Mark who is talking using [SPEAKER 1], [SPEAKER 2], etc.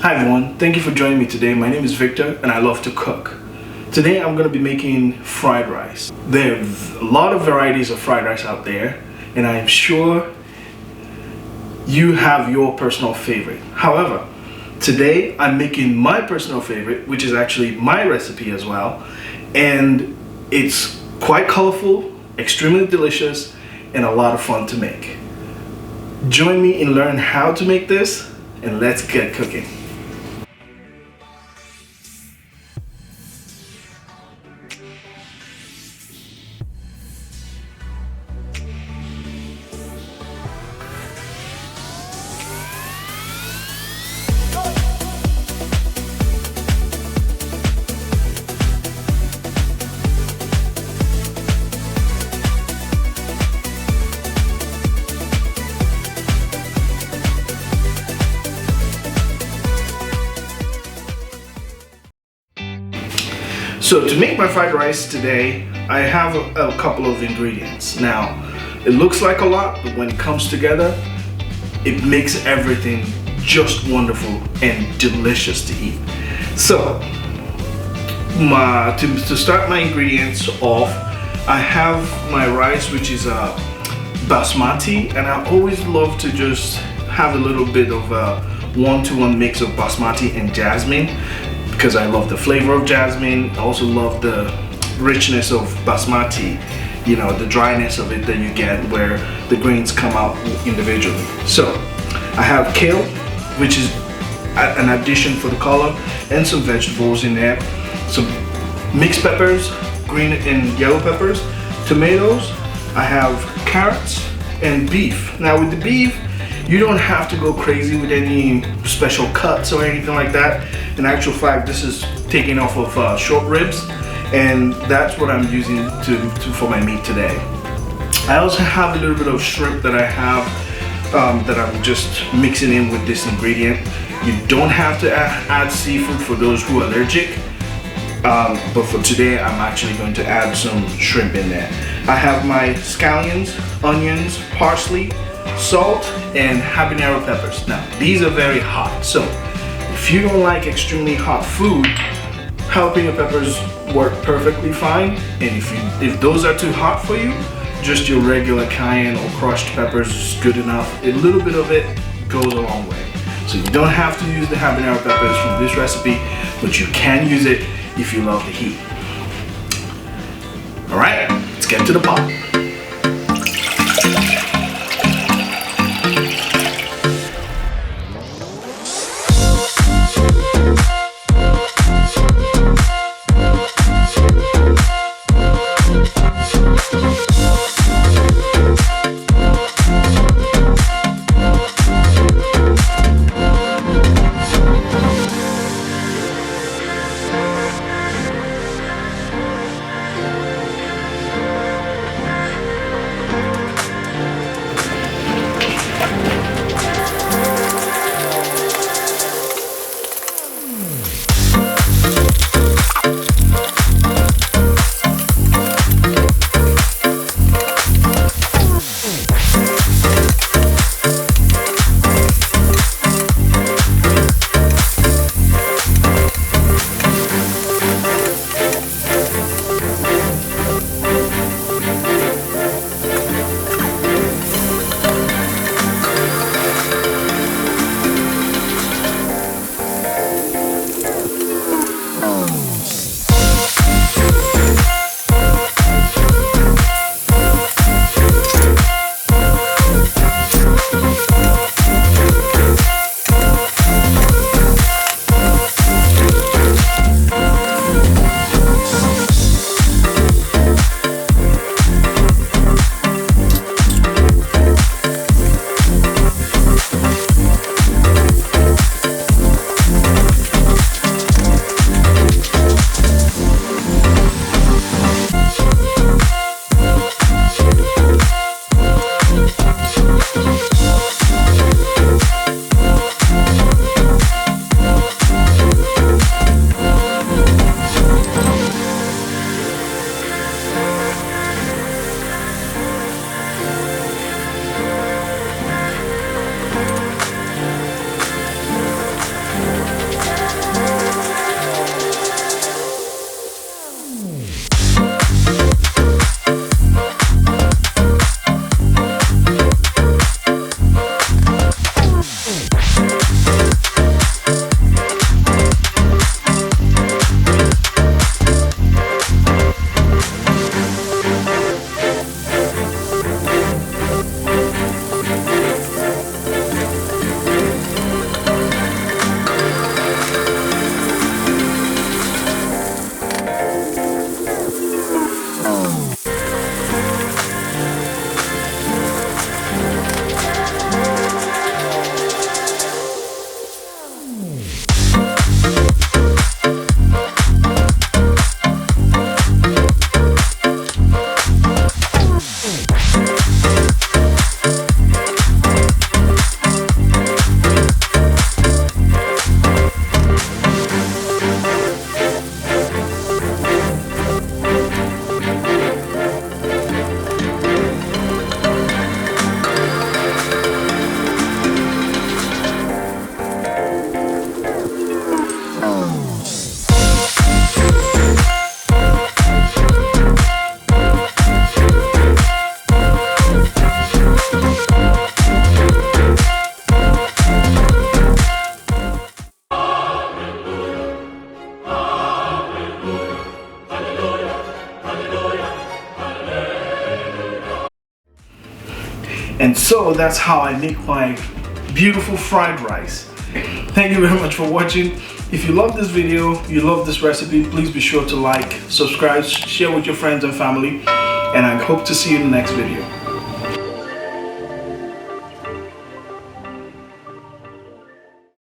[SPEAKER 1] Hi everyone, thank you for joining me today. My name is Victor and I love to cook. Today I'm going to be making fried rice. There are a lot of varieties of fried rice out there and I'm sure you have your personal favorite. However, today I'm making my personal favorite, which is actually my recipe as well, and it's quite colorful, extremely delicious, and a lot of fun to make. Join me and learn how to make this, and let's get cooking. So to make my fried rice today, I have a couple of ingredients. Now, it looks like a lot, but when it comes together, it makes everything just wonderful and delicious to eat. So, to start my ingredients off, I have my rice, which is basmati, and I always love to just have a little bit of a 1-to-1 mix of basmati and jasmine, because I love the flavor of jasmine. I also love the richness of basmati, you know, the dryness of it that you get where the grains come out individually. So I have kale, which is an addition for the color, and some vegetables in there, some mixed peppers, green and yellow peppers, tomatoes. I have carrots and beef. Now with the beef, you don't have to go crazy with any special cuts or anything like that. In actual fact, this is taken off of short ribs, and that's what I'm using for my meat today. I also have a little bit of shrimp that I have that I'm just mixing in with this ingredient. You don't have to add seafood for those who are allergic, but for today I'm actually going to add some shrimp in there. I have my scallions, onions, parsley, salt, and habanero peppers. Now these are very hot, so if you don't like extremely hot food, jalapeno peppers work perfectly fine. And if those are too hot for you, just your regular cayenne or crushed peppers is good enough. A little bit of it goes a long way. So you don't have to use the habanero peppers from this recipe, but you can use it if you love the heat. All right, let's get to the pot. So that's how I make my beautiful fried rice. Thank you very much for watching. If you love this video, you love this recipe, please be sure to like, subscribe, share with your friends and family, and I hope to see you in the next video.